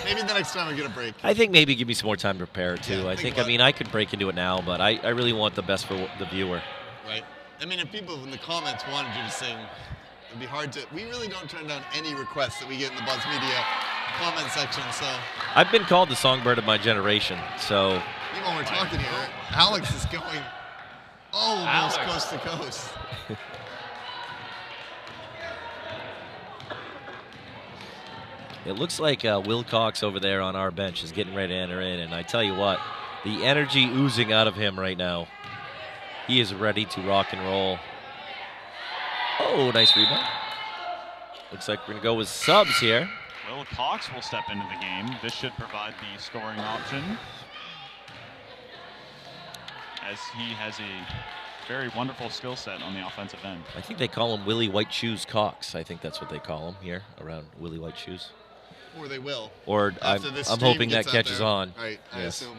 Maybe the next time we get a break. I think maybe give me some more time to prepare too. Yeah, I think think, I about mean, I could break into it now, but I really want the best for the viewer. Right. I mean, if people in the comments wanted you to sing, it'd be hard to. We really don't turn down any requests that we get in the Buzz Media comment section. So I've been called the songbird of my generation, so even we're talking here, Alex is going almost coast to coast. it looks like Will Cox over there on our bench is getting ready to enter in, and I tell you what, the energy oozing out of him right now. He is ready to rock and roll. Oh, nice rebound. Looks like we're going to go with subs here. Will Cox will step into the game. This should provide the scoring option, as he has a very wonderful skill set on the offensive end. I think they call him Willie White Shoes Cox. I think that's what they call him here around Willie White Shoes. Or they will. Or I'm After this I'm stream hoping that gets out catches there. on. Right, I Yes. assume.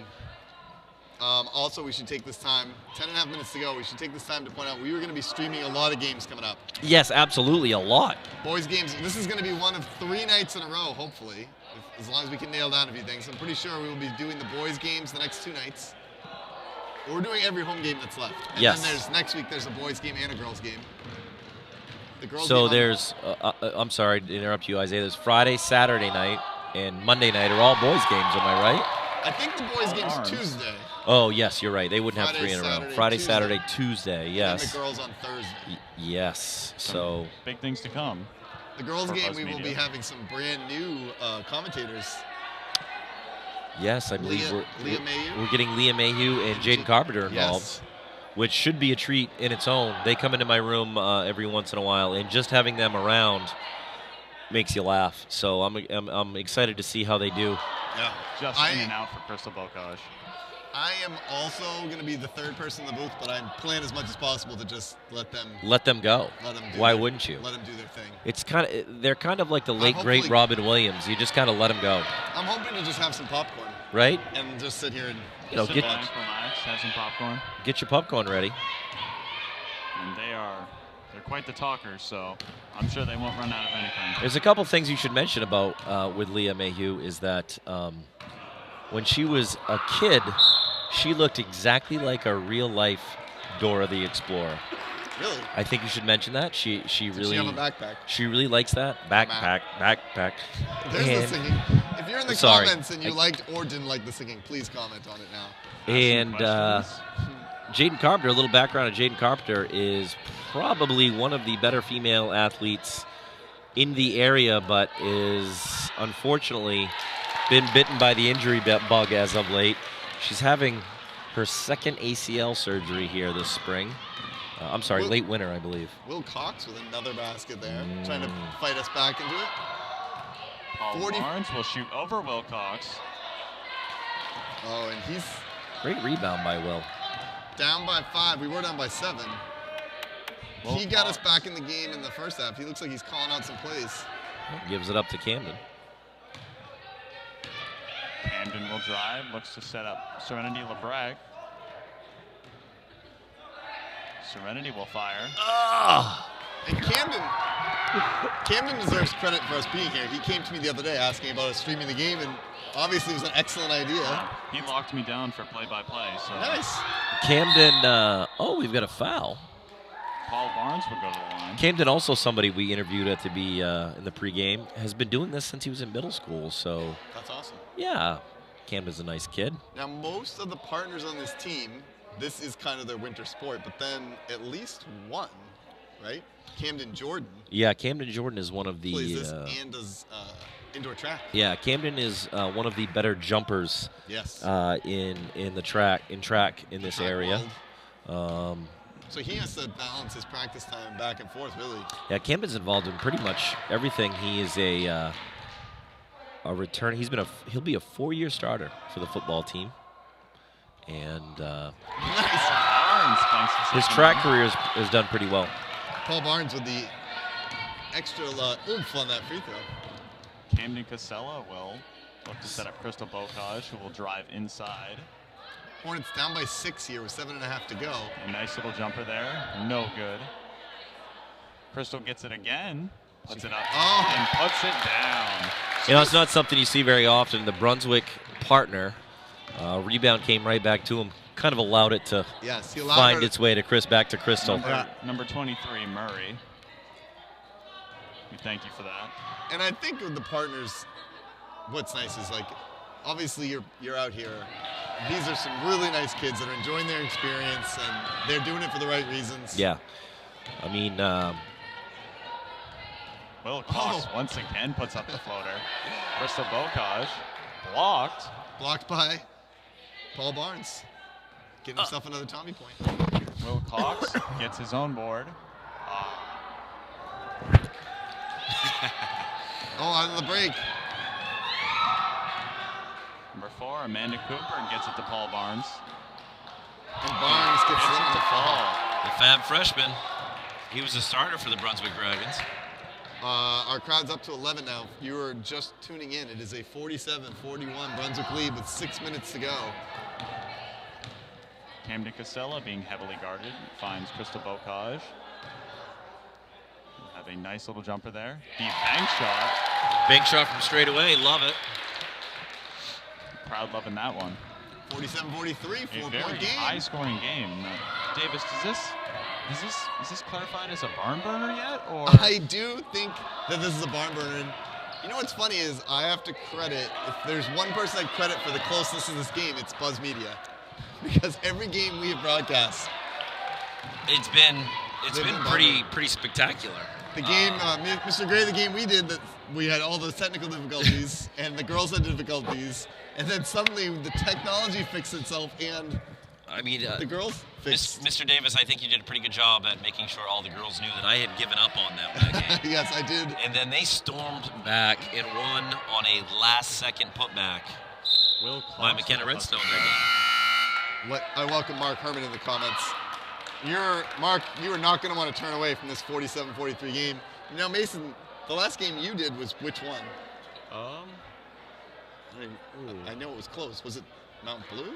Also, we should take this time, 10.5 minutes to go, we should take this time to point out we were going to be streaming a lot of games coming up. Yes, absolutely, a lot. Boys games, this is going to be one of 3 nights in a row, hopefully, as long as we can nail down a few things. I'm pretty sure we will be doing the boys games the next 2 nights. We're doing every home game that's left. And Yes. then there's next week there's a boys game and a girls game. The girls So game there's, I'm sorry to interrupt you, Isaiah. There's Friday, Saturday night, and Monday night are all boys games, am I right? I think the boys game's Ours. Tuesday. Oh, yes, you're right. They wouldn't have Friday, 3 in a row. Saturday, Friday, Tuesday. Saturday, Tuesday, And yes. then the girls on Thursday. Yes, so Big things to come. The girls For game, Buzz we will be Media. having some brand new commentators. yes, I believe Leah Mayhew? we're getting Leah Mayhew and Jaden Carpenter involved, Yes. which should be a treat in its own. They come into my room every once in a while, and just having them around makes you laugh. So I'm excited to see how they do. Yeah. Just in and out for Crystal Bocage. I am also going to be the third person in the booth, but I'm playing as much as possible to just let them Go. let them do Why their- wouldn't you? Let them do their thing. It's they're kind of like the late great hopefully- Robin Williams. You just kind of let them go, I'm hoping to just have some popcorn right? and just sit here and You know, Sit get back, relax, have some popcorn. your popcorn ready. And they're quite the talkers, so I'm sure they won't run out of anything. There's a couple things you should mention about with Leah Mayhew is that when she was a kid, She looked exactly like a real-life Dora the Explorer. Really? I think you should mention that. She Does she really have a backpack? She really likes that backpack. There's the And- singing. If you're in the Sorry. comments and you liked or didn't like the singing, please comment on it now. And Questions? Jaden Carpenter, a little background on Jaden Carpenter, is probably one of the better female athletes in the area, but is unfortunately been bitten by the injury bug as of late. She's having her second ACL surgery here this spring. I'm sorry, late winter, I believe. Will Cox with another basket there, trying to fight us back into it. Paul 40 Barnes will shoot over Wilcox. Oh, and he's Great rebound by Will. down by 5. We were down by 7. He got us back in the game in the first half. He looks like he's calling out some plays. Gives it up to Camden. Camden will drive, looks to set up Serenity LeBrec. Serenity will fire. And Camden deserves credit for us being here. He came to me the other day asking about us streaming the game, and obviously it was an excellent idea. He locked me down for play-by-play. So Nice. Camden, we've got a foul. Paul Barnes will go to the line. Camden, also somebody we interviewed at the in the pregame, has been doing this since he was in middle school. So, That's awesome. yeah, Camden's a nice kid. Now, most of the partners on this team, this is kind of their winter sport, but then at least one, right? Camden Jordan Yeah, Camden Jordan is one of plays the. this and does indoor track. Yeah, Camden is one of the better jumpers Yes. in track in this Track area. world. So he has to balance his practice time back and forth, really. Yeah, Camden's involved in pretty much everything. He is a return. He'll be a 4-year starter for the football team, and Nice. Barnes banks the his second track one. career has done pretty well. Paul Barnes with the extra oomph on that free throw. Camden Casella will look to set up Crystal Bocage, who will drive inside. Hornets down by 6 here with 7.5 to go. A nice little jumper there. No good. Crystal gets it again. Puts it up and puts it down. You know, it's not something you see very often. The Brunswick partner rebound came right back to him. Kind of allowed it to Yes, he allowed find her to- its way to back to Crystal. Number 23, Murray. We thank you for that. And I think with the partners, what's nice is, like, obviously you're out here. These are some really nice kids that are enjoying their experience, and they're doing it for the right reasons. Yeah. I mean, Will Cox once again puts up the floater. Crystal Bocage blocked. Blocked by Paul Barnes. Getting himself another Tommy point. Will Cox gets his own board. On the break. Number 4, Amanda Cooper gets it to Paul Barnes. And Barnes gets Gets them it to to fall. the fab freshman. He was a starter for the Brunswick Dragons. Our crowd's up to 11 now. If you were just tuning in, it is a 47-41 Brunswick lead with 6 minutes to go. Camden Casella being heavily guarded finds Crystal Bocage. Have a nice little jumper there. Deep bank shot. Bank shot from straight away. Love it. Crowd loving that one. 47-43, A 4-point very game. high-scoring game. Davis, is this clarified as a barn burner yet, or? I do think that this is a barn burner. And you know what's funny is I have to credit, if there's one person I credit for the closeness of this game, it's Buzz Media. Because every game we have broadcast, It's been They've been pretty spectacular. the game, Mr. Gray, the game we did, that we had all those technical difficulties, and the girls had difficulties, and then suddenly the technology fixed itself, and I mean, the girls fixed. Mr. Davis, I think you did a pretty good job at making sure all the girls knew that I had given up on them that game. Yes, I did. And then they stormed back and won on a last-second putback Will by Cox McKenna will Redstone. bust That game. I welcome Mark Herman in the comments. Mark, you are not going to want to turn away from this 47-43 game. Now, Mason, the last game you did was which one? I know it was close. Was it Mount Blue?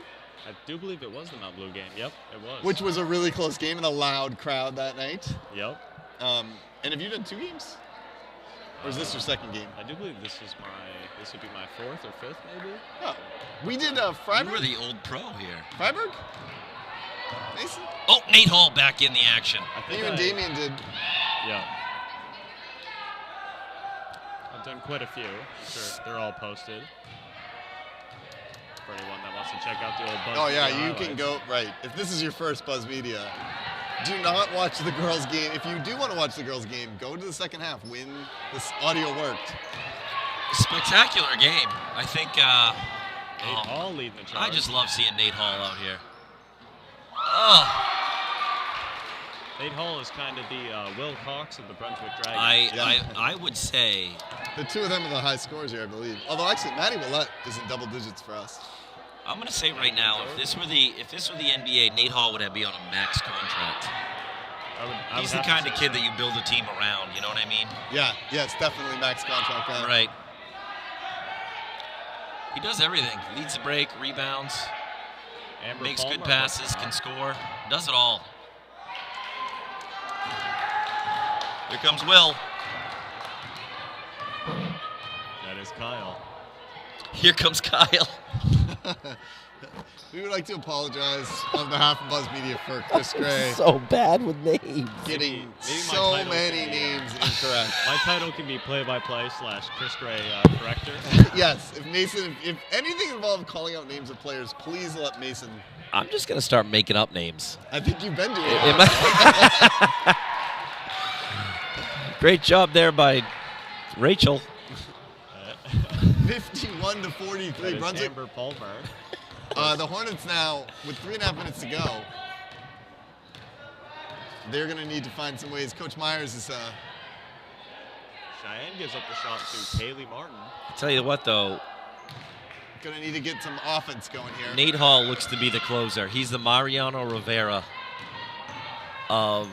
I do believe it was the Mount Blue game. Yep, it was. Which was a really close game and a loud crowd that night. Yep. And have you done 2 games? Or is this your second game? I do believe this This would be my 4th or 5th, maybe. Oh, we did You Freiburg. were the old pro here. Freiburg. Mason. Oh, Nate Hall back in the action. I think You and Damien did. Yeah. I've done quite a few. I'm sure they're all posted. For anyone that wants to check out the old Buzz Oh yeah, Media you can highlights. go right. If this is your first Buzz Media, do not watch the girls' game. If you do want to watch the girls' game, go to the second half. When this audio worked. Spectacular game. I think Nate Hall leading the charge. I just love seeing Nate Hall out here. Oh, Nate Hall is kind of the Will Cox of the Brunswick Dragons. I would say The two of them are the high scores here, I believe. Although actually, Maddie Willett is in double digits for us. I'm gonna say right now, if this were the NBA, Nate Hall would be on a max contract. I would He's the have to kind of say kid that you build a team around. You know what I mean? Yeah, it's definitely max contract guy. Right. He does everything. Leads the break, rebounds, Amber makes good Palmer passes, puts it can on. score, does it all. Here comes Will. That is Kyle. Here comes Kyle. We would like to apologize on behalf of Buzz Media for Chris Gray So bad with names. getting Maybe my so title many can be, names incorrect. My title can be play-by-play / Chris Gray corrector. Yes, if Mason, if anything involved calling out names of players, please let Mason. I'm just gonna start making up names. I think you've been doing it. Am I- Great job there by Rachel. 51-43, That is Brunswick. Amber Palmer. The Hornets now, with 3.5 minutes to go, they're going to need to find some ways. Coach Myers is Cheyenne gives up the shot to Kaylee Martin. Tell you what, though, going to need to get some offense going here. Nate Hall looks to be the closer. He's the Mariano Rivera of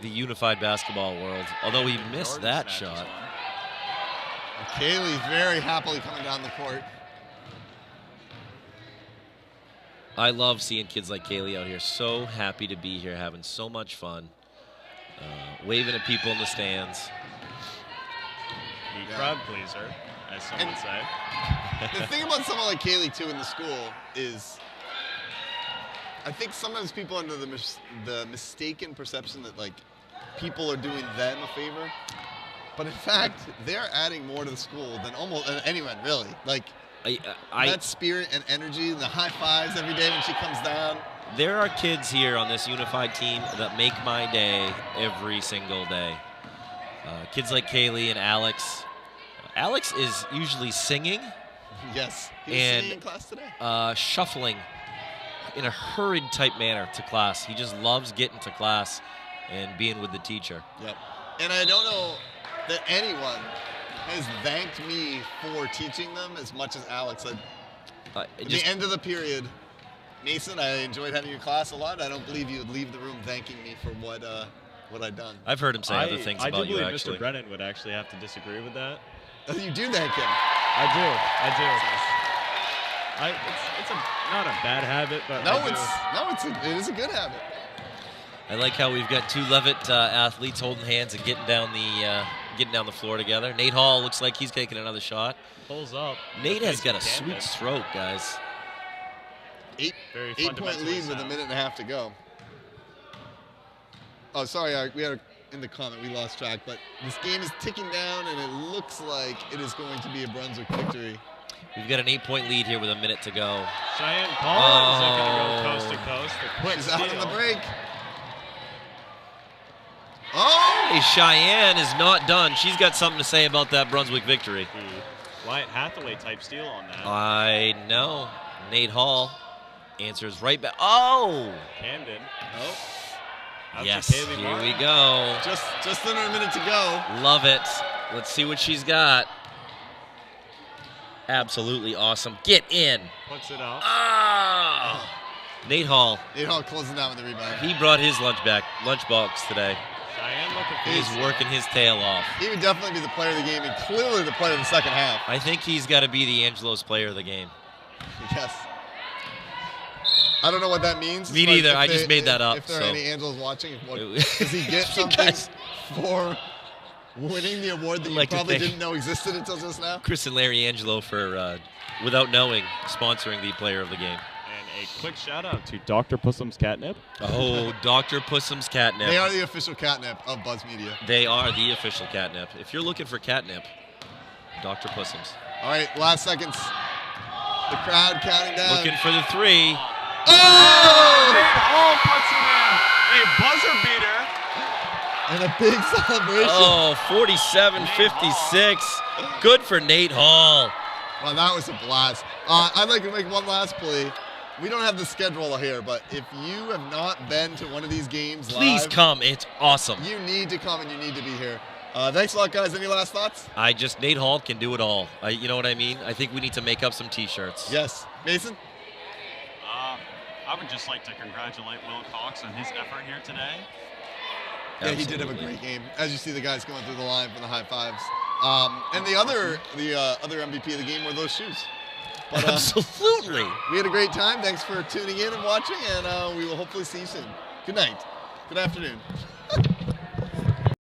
the unified basketball world. Although he missed Jordan that snatches shot. one. Kaylee's very happily coming down the court. I love seeing kids like Kaylee out here. So happy to be here, having so much fun, waving at people in the stands. The Yeah. crowd pleaser, as some And- would say. The thing about someone like Kaylee, too, in the school is I think sometimes people are under the mistaken perception that, like, people are doing them a favor. But in fact, they're adding more to the school than almost anyone, really. Like, that spirit and energy and the high fives every day when she comes down. There are kids here on this unified team that make my day every single day. Kids like Kaylee and Alex. Alex is usually singing, Yes, he was And, singing in class today. shuffling in a hurried type manner to class. He just loves getting to class and being with the teacher. Yep. And I don't know that anyone has thanked me for teaching them as much as Alex. At the end of the period, Mason, I enjoyed having your class a lot. I don't believe you would leave the room thanking me for what I'd done. I've heard him say other things I about do you, believe actually. Mr. Brennan would actually have to disagree with that. You do thank him. I do. It's not a bad habit, but It is a good habit. I like how we've got two Leavitt athletes holding hands and getting down the floor together. Nate Hall looks like he's taking another shot. pulls up. Nate has got a Face sweet canvas. stroke, guys. Very 8-point fundamentally lead with a sound. minute and a half to go. Oh, sorry, we had in the comment we lost track, but this game is ticking down, and it looks like it is going to be a Brunswick victory. We've got an 8-point lead here with a minute to go. Cheyenne Palmer is going to go Oh. coast to coast. The quick She's out in the steal. break. Oh! Hey, Cheyenne is not done. She's got something to say about that Brunswick victory. The Wyatt Hathaway type steal on that. I know. Nate Hall answers right back. Oh! Camden. Oh, Out to Yes, Kaylee here Martin. we go. just under a minute to go. Love it. Let's see what she's got. Absolutely awesome. Get in. Puts it out. Ah! Nate Hall, Nate Hall closing down with the rebound. he brought his lunchbox today. Cheyenne looking for He's the- working his tail off. He would definitely be the player of the game, and clearly the player of the second half. I think he's got to be the Angelos player of the game. Yes. I don't know what that means. Me but neither. if I just made that up, If there are any Angels watching, what, It- does he get You something guys- for winning the award that I'd you like to probably thank didn't know existed until just now. Chris and Larry Angelo for, without knowing, sponsoring the player of the game. And a quick shout out to Dr. Pussum's Catnip. Oh, Dr. Pussum's Catnip. They are the official catnip of Buzz Media. They are the official catnip. If you're looking for catnip, Dr. Pussum's. All right, last seconds. The crowd counting down. Looking for the 3. Oh! Nate Hall puts it in. A buzzer beater. And a big celebration. Oh, 47-56. Good for Nate Hall. Wow, that was a blast. I'd like to make one last plea. We don't have the schedule here, but if you have not been to one of these games Please live, come. It's awesome. you need to come and you need to be here. Thanks a lot, guys. Any last thoughts? Nate Hall can do it all. You know what I mean? I think we need to make up some T-shirts. Yes. Mason? I would just like to congratulate Will Cox on his effort here today. Yeah, he did have a Absolutely. great game. As you see the guys going through the line for the high fives. And the other MVP of the game were those shoes. But, Absolutely. we had a great time. Thanks for tuning in and watching, and we will hopefully see you soon. Good night. Good afternoon.